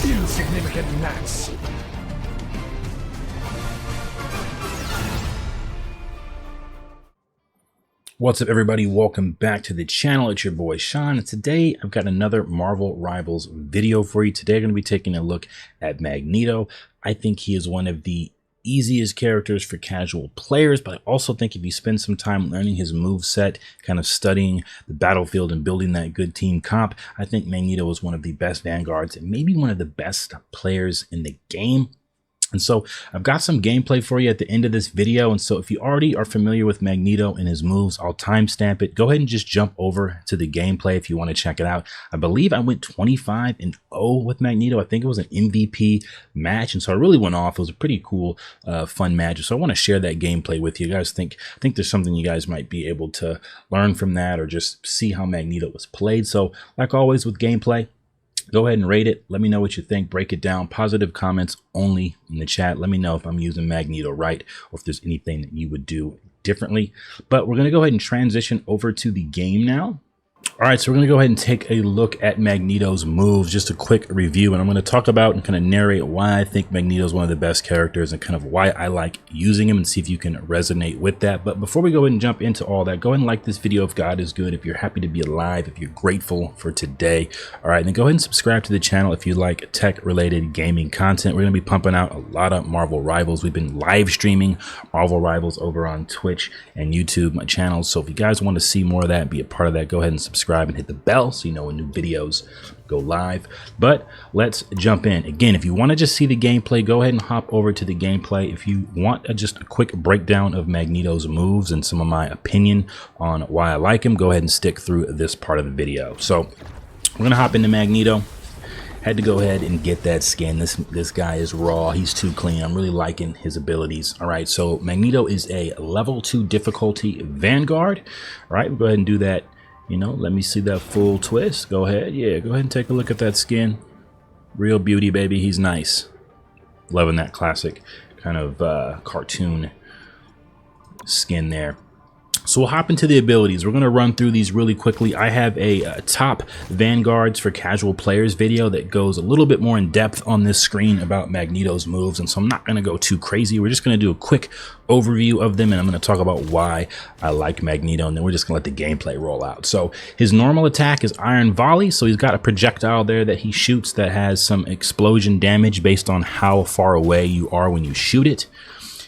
Insignificant gnats. What's up, everybody? Welcome back to the channel. It's your boy Sean, and today I've got another Marvel Rivals video for you. Today I'm going to be taking a look at Magneto. I think he is one of the easiest characters for casual players, but I also think if you spend some time learning his move set, kind of studying the battlefield and building that good team comp, I think Magneto is one of the best Vanguards and maybe one of the best players in the game. And so I've got some gameplay for you at the end of this video. And so if you already are familiar with Magneto and his moves, I'll timestamp it. Go ahead and just jump over to the gameplay if you want to check it out. I believe I went 25-0 with Magneto. I think it was an MVP match. And so I really went off. It was a pretty cool, fun match. So I want to share that gameplay with you guys. I think there's something you guys might be able to learn from that or just see how Magneto was played. So like always with gameplay, go ahead and rate it. Let me know what you think. Break it down. Positive comments only in the chat. Let me know if I'm using Magneto right or if there's anything that you would do differently. But we're going to go ahead and transition over to the game now. All right, so we're going to go ahead and take a look at Magneto's moves, just a quick review, and I'm going to talk about and kind of narrate why I think Magneto is one of the best characters and kind of why I like using him and see if you can resonate with that. But before we go ahead and jump into all that, go ahead and like this video if God is good, if you're happy to be alive, if you're grateful for today. All right, then go ahead and subscribe to the channel if you like tech-related gaming content. We're going to be pumping out a lot of Marvel Rivals. We've been live streaming Marvel Rivals over on Twitch and YouTube, my channels. So if you guys want to see more of that, be a part of that, go ahead and subscribe and hit the bell so you know when new videos go live. But let's jump in. Again, if you want to just see the gameplay, go ahead and hop over to the gameplay. If you want just a quick breakdown of Magneto's moves and some of my opinion on why I like him, go ahead and stick through this part of the video. So we're gonna hop into Magneto. Had to go ahead and get that skin. This guy is raw. He's too clean. I'm really liking his abilities. All right, so Magneto is a level 2 difficulty Vanguard. All right, we'll go ahead and do that. You know, let me see that full twist. Go ahead. Yeah, go ahead and take a look at that skin. Real beauty, baby. He's nice. Loving that classic kind of cartoon skin there. So we'll hop into the abilities. We're going to run through these really quickly. I have a top Vanguards for casual players video that goes a little bit more in depth on this screen about Magneto's moves. And so I'm not going to go too crazy. We're just going to do a quick overview of them. And I'm going to talk about why I like Magneto. And then we're just going to let the gameplay roll out. So his normal attack is Iron Volley. So he's got a projectile there that he shoots that has some explosion damage based on how far away you are when you shoot it.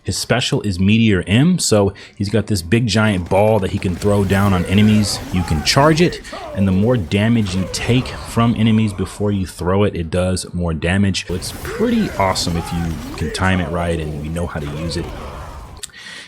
His special is Meteor M, so he's got this big giant ball that he can throw down on enemies. You can charge it, and the more damage you take from enemies before you throw it, it does more damage. It's pretty awesome if you can time it right and you know how to use it.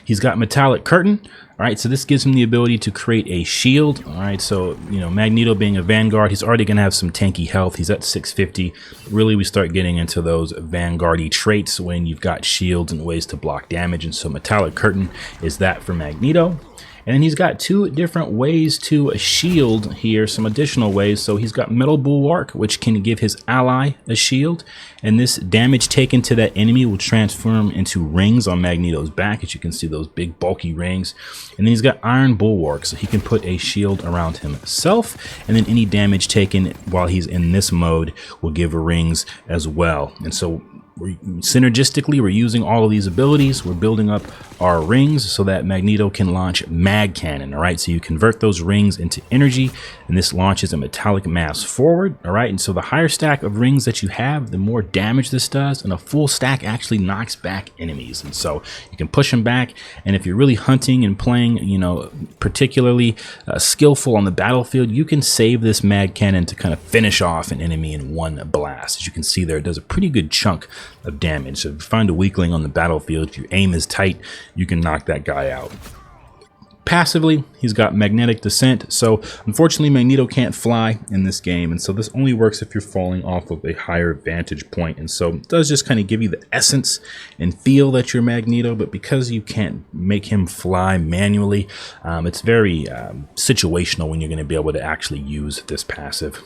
He's got Metallic Curtain. All right, so this gives him the ability to create a shield. All right, so, you know, Magneto being a Vanguard, he's already going to have some tanky health. He's at 650. Really, we start getting into those Vanguard-y traits when you've got shields and ways to block damage. And so Metallic Curtain is that for Magneto. And then he's got two different ways to shield here, some additional ways. So he's got Metal Bulwark, which can give his ally a shield. And this damage taken to that enemy will transform into rings on Magneto's back. As you can see, those big bulky rings. And then he's got Iron Bulwark, so he can put a shield around himself. And then any damage taken while he's in this mode will give rings as well. And so synergistically, we're using all of these abilities. We're building up our rings so that Magneto can launch Mag Cannon. All right, so you convert those rings into energy, and this launches a metallic mass forward. All right, and so the higher stack of rings that you have, the more damage this does, and a full stack actually knocks back enemies. And so you can push them back. And if you're really hunting and playing, you know, particularly skillful on the battlefield, you can save this Mag Cannon to kind of finish off an enemy in one blast. As you can see there, it does a pretty good chunk of damage. So if you find a weakling on the battlefield, if your aim is tight, you can knock that guy out. Passively, he's got magnetic descent, so unfortunately Magneto can't fly in this game, and so this only works if you're falling off of a higher vantage point. And so it does just kind of give you the essence and feel that you're Magneto, but because you can't make him fly manually, it's very situational when you're going to be able to actually use this passive.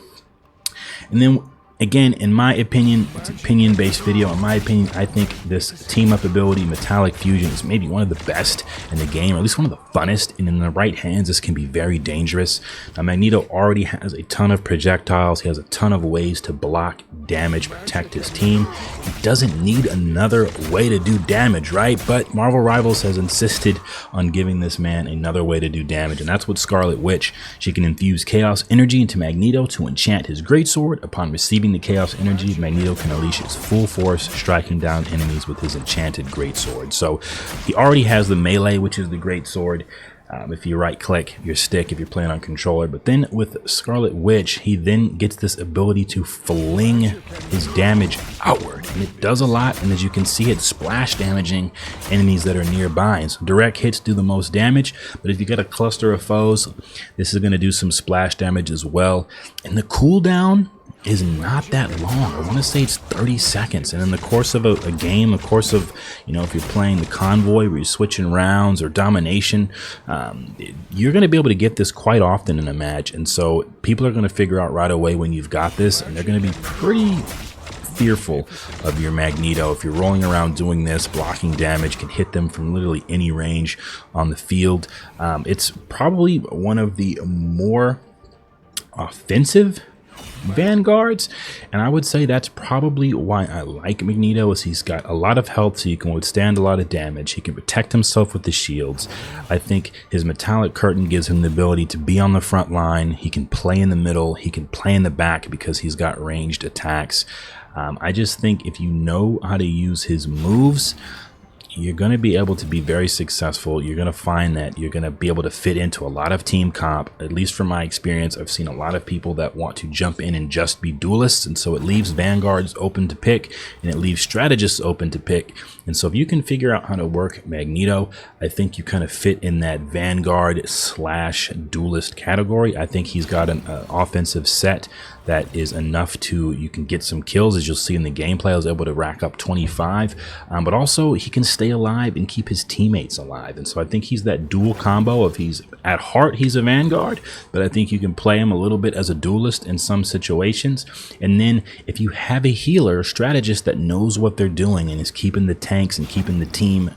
And then Again, in my opinion, it's an opinion-based video. In my opinion, I think this team-up ability, Metallic Fusion, is maybe one of the best in the game, or at least one of the funnest, and in the right hands, this can be very dangerous. Now, Magneto already has a ton of projectiles. He has a ton of ways to block, damage, protect his team. He doesn't need another way to do damage, right? But Marvel Rivals has insisted on giving this man another way to do damage, and that's with Scarlet Witch. She can infuse Chaos Energy into Magneto to enchant his greatsword. Upon receiving the Chaos Energy, Magneto can unleash his full force, striking down enemies with his enchanted greatsword. So he already has the melee, which is the greatsword. If you right click your stick, if you're playing on controller. But then with Scarlet Witch, he then gets this ability to fling his damage outward, and it does a lot. And as you can see, it's splash damaging enemies that are nearby, and so direct hits do the most damage. But if you get a cluster of foes, this is going to do some splash damage as well. And the cooldown is not that long. I want to say it's 30 seconds. And in the course of a game, the course of, you know, if you're playing the convoy where you're switching rounds or domination, you're going to be able to get this quite often in a match. And so people are going to figure out right away when you've got this, and they're going to be pretty fearful of your Magneto. If you're rolling around doing this, blocking damage can hit them from literally any range on the field. It's probably one of the more offensive Vanguards, and I would say that's probably why I like Magneto, is he's got a lot of health, so he can withstand a lot of damage. He can protect himself with the shields. I think his metallic curtain gives him the ability to be on the front line. He can play in the middle, he can play in the back because he's got ranged attacks. I just think if you know how to use his moves, you're going to be able to be very successful. You're going to find that you're going to be able to fit into a lot of team comp. At least from my experience, I've seen a lot of people that want to jump in and just be duelists, and so it leaves Vanguards open to pick, and it leaves strategists open to pick. And so if you can figure out how to work Magneto, I think you kind of fit in that Vanguard slash duelist category. I think he's got an offensive set that is enough to, you can get some kills, as you'll see in the gameplay. I was able to rack up 25, but also he can stay alive and keep his teammates alive. And so I think he's that dual combo of, he's at heart, he's a Vanguard, but I think you can play him a little bit as a duelist in some situations. And then if you have a healer, a strategist that knows what they're doing and is keeping the tanks and keeping the team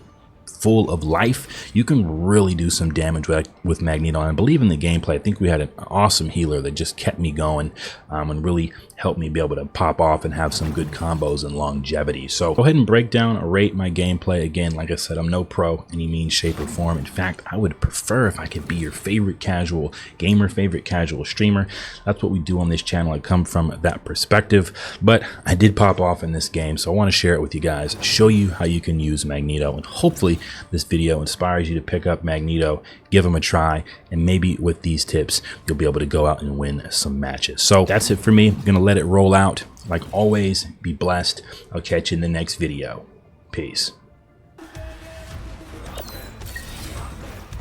full of life, you can really do some damage with Magneto. And I believe in the gameplay, I think we had an awesome healer that just kept me going and really helped me be able to pop off and have some good combos and longevity. So go ahead and break down or rate my gameplay. Again, like I said, I'm no pro any means, shape, or form. In fact, I would prefer if I could be your favorite casual gamer, favorite casual streamer. That's what we do on this channel. I come from that perspective, but I did pop off in this game, so I want to share it with you guys, show you how you can use Magneto, and hopefully this video inspires you to pick up Magneto, give him a try, and maybe with these tips you'll be able to go out and win some matches. So that's it for me. I'm gonna let it roll out. Like always, be blessed. I'll catch you in the next video. Peace.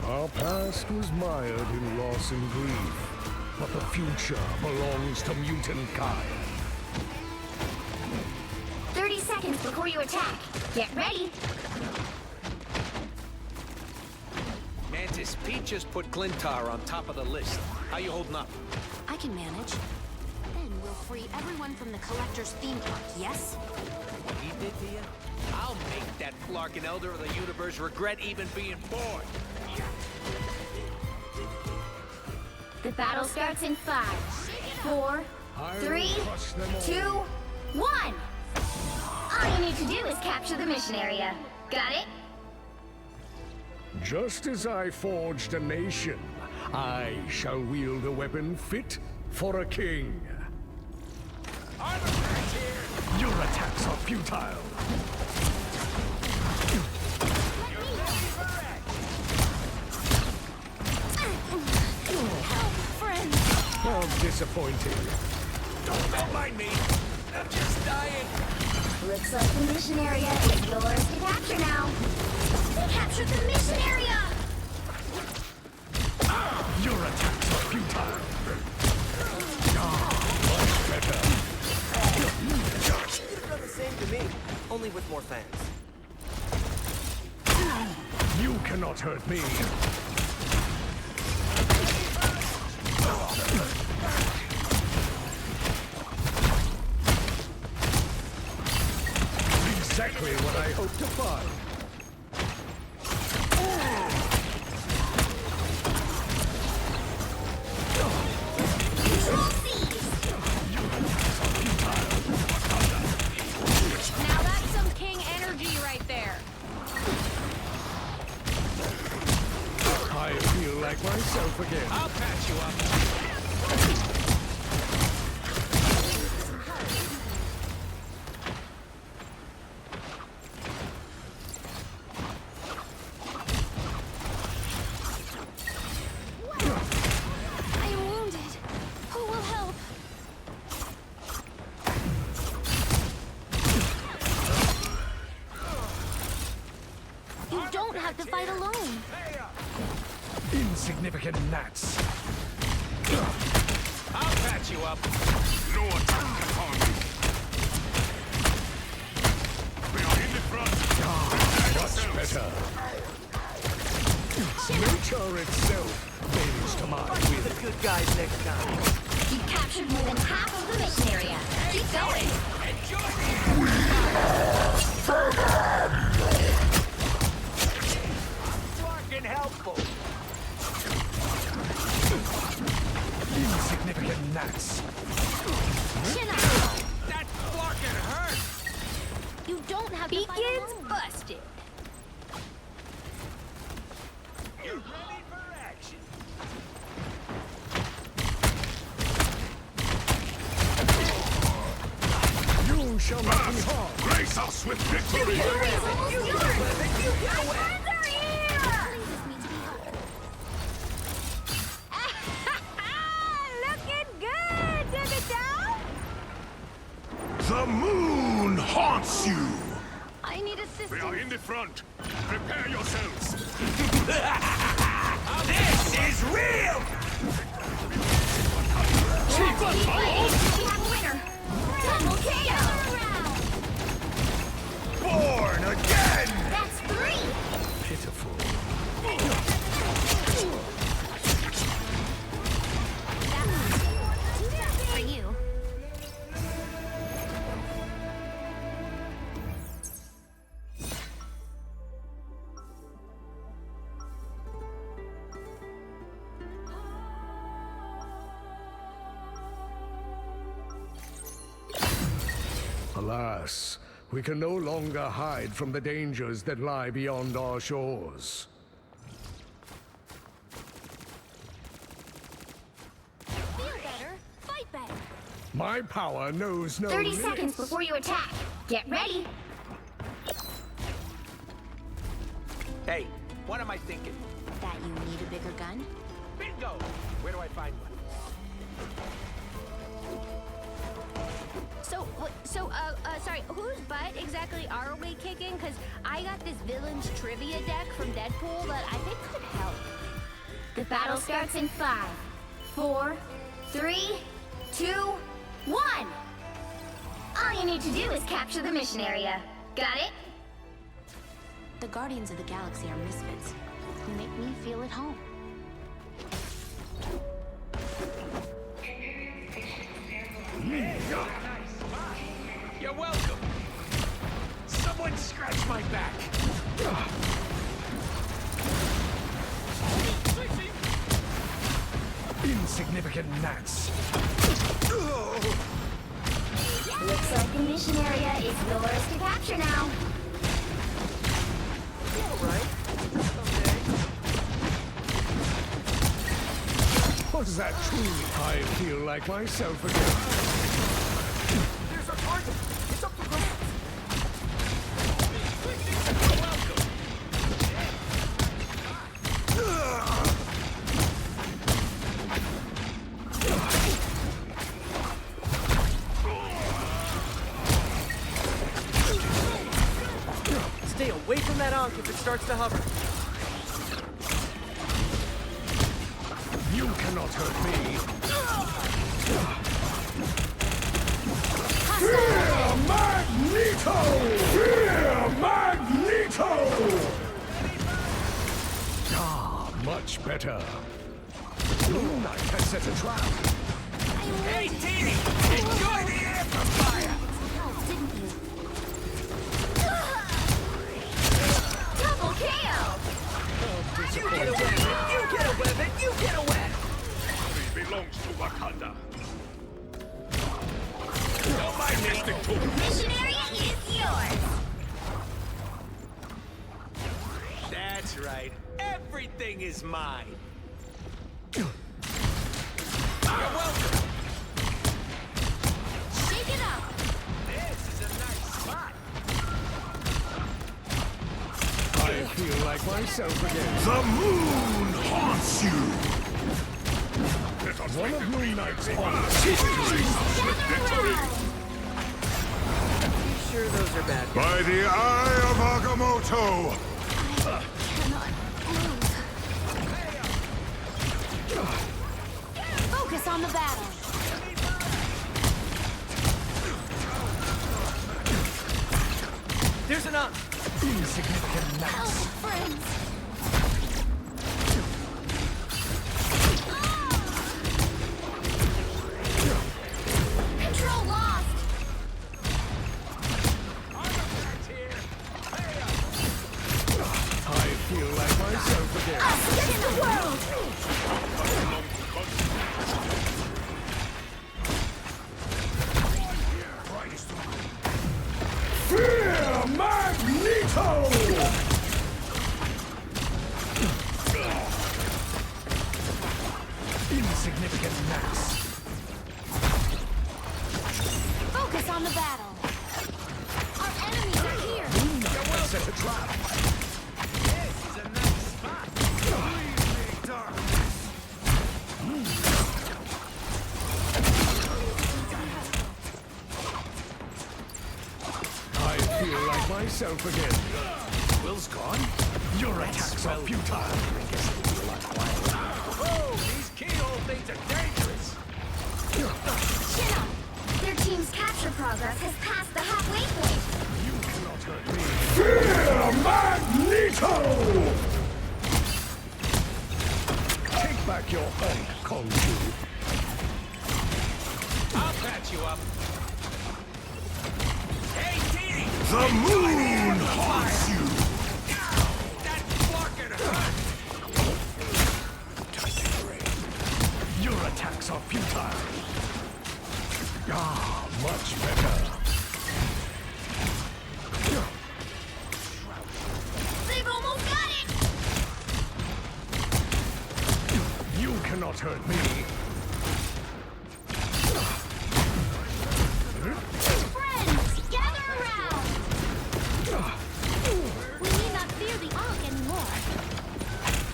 Our past was mired in loss and grief, but the future belongs to mutant kind. 30 seconds before you attack. Get ready. Mantis, Pete just put Glintar on top of the list. How you holding up? I can manage. Then we'll free everyone from the Collector's theme park, yes? He did to you? I'll make that Flarkin Elder of the Universe regret even being born. The battle starts in 5, 4, 3, 2, 1. All you need to do is capture the mission area. Got it? Just as I forged a nation, I shall wield a weapon fit for a king. Your attacks are futile. How disappointing. Don't mind me. I'm just dying. Looks like the mission area is yours to capture now. We captured the mission area! Your attacks are futile. Much better. You've done the same to me, only with more fans. You cannot hurt me. exactly what I hoped to find. Now that's some king energy right there. I feel like myself again. I'll patch you up. I am wounded. Who will help? You don't have to fight alone. Insignificant gnats. I'll patch you up. No attack upon me. We are in the front. Much better. It's nature itself bends to my The will. good guys next time. You captured more than half of the mission area. Keep going. Fucking helpful. Insignificant gnats. Chin up. That fucking hurt. You don't have to fight alone. Busted. You ready for action? You shall not be harmed. Grace us with victory. Looking good, Magneto! The moon haunts you. I need assistance. in the front. Prepare yourselves. This is real! We have a winner! Double KO! Born again. That's 3! Pitiful. For you. Alas, we can no longer hide from the dangers that lie beyond our shores. Feel better. Fight better. My power knows no 30 limits. seconds before you attack. Get ready. Hey, what am I thinking? That you need a bigger gun? Bingo! Where do I find one? Sorry, whose butt exactly are we kicking? Because I got this villain's trivia deck from Deadpool that I think could help. The battle starts in 5, 4, 3, 2, 1! All you need to do is capture the mission area. Got it? The Guardians of the Galaxy are misfits who make me feel at home. You're welcome. Someone scratch my back. Insignificant gnats. Looks like the mission area is yours to capture now. Right? Someday. Was that truly? I feel like myself again. There's our target. It's up to Grant. Stay away from that Ankh if it starts to hover. You cannot hurt me. Fear Magneto! Fear Magneto! Ah, much better. I can set a trap. Hey, Teeny! Enjoy the amplifier! Help, didn't you? my mystic tool. Mission area is yours. That's right. Everything is mine. You're welcome. Shake it up. This is a nice spot. I feel like myself again. The moon haunts you! One of Moon Knight's haunts. You sure those are bad? By the eye of Agamotto! Cannot move. Focus on the battle. There's an insignificant Help, friends. Control lost. I feel like myself again. Us in the world. Fear Magneto! insignificant mass. Focus on the battle. Our enemies are here. Set a trap. This is a nice spot. I feel like myself again. Will's gone. Your attacks are futile. Ooh, these keyhole things are dangerous. Chin up. Their team's capture progress has passed the halfway point. You cannot hurt me. Fear Magneto! Take back your Hulk, Khonshu. I'll patch you up. Hey, Dee! The moon haunts you! That fucking hurt! Your attacks are futile. Ah, much better. They've almost got it. You cannot hurt me. Friends, gather around. We need not fear the Ankh anymore.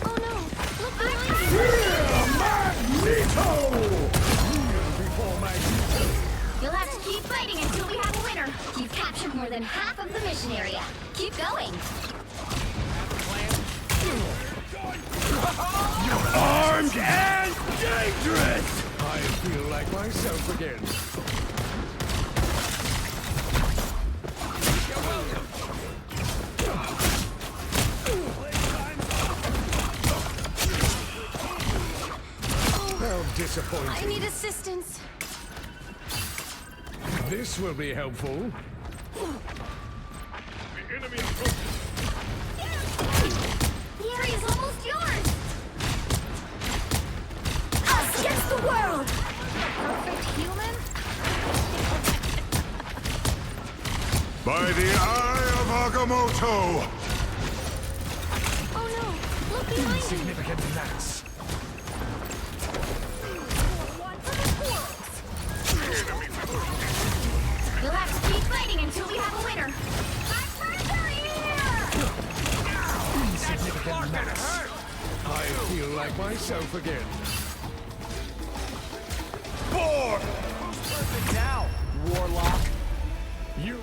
Oh no! Look behind you! Fear Magneto! Before Magneto. You'll have to keep fighting until we have a winner. You've captured more than half of the mission area. Keep going. Armed and dangerous! I feel like myself again. How disappointing. I need assistance. This will be helpful. The enemy approaches. The area's almost yours. Us against the world. Perfect human? By the eye of Agamotto! Oh no! Look behind you! Insignificant mass. You'll have to keep fighting until we have a winner. My friends are here. Insignificant mass. I feel like myself again. Board! Perfect now, Warlock. You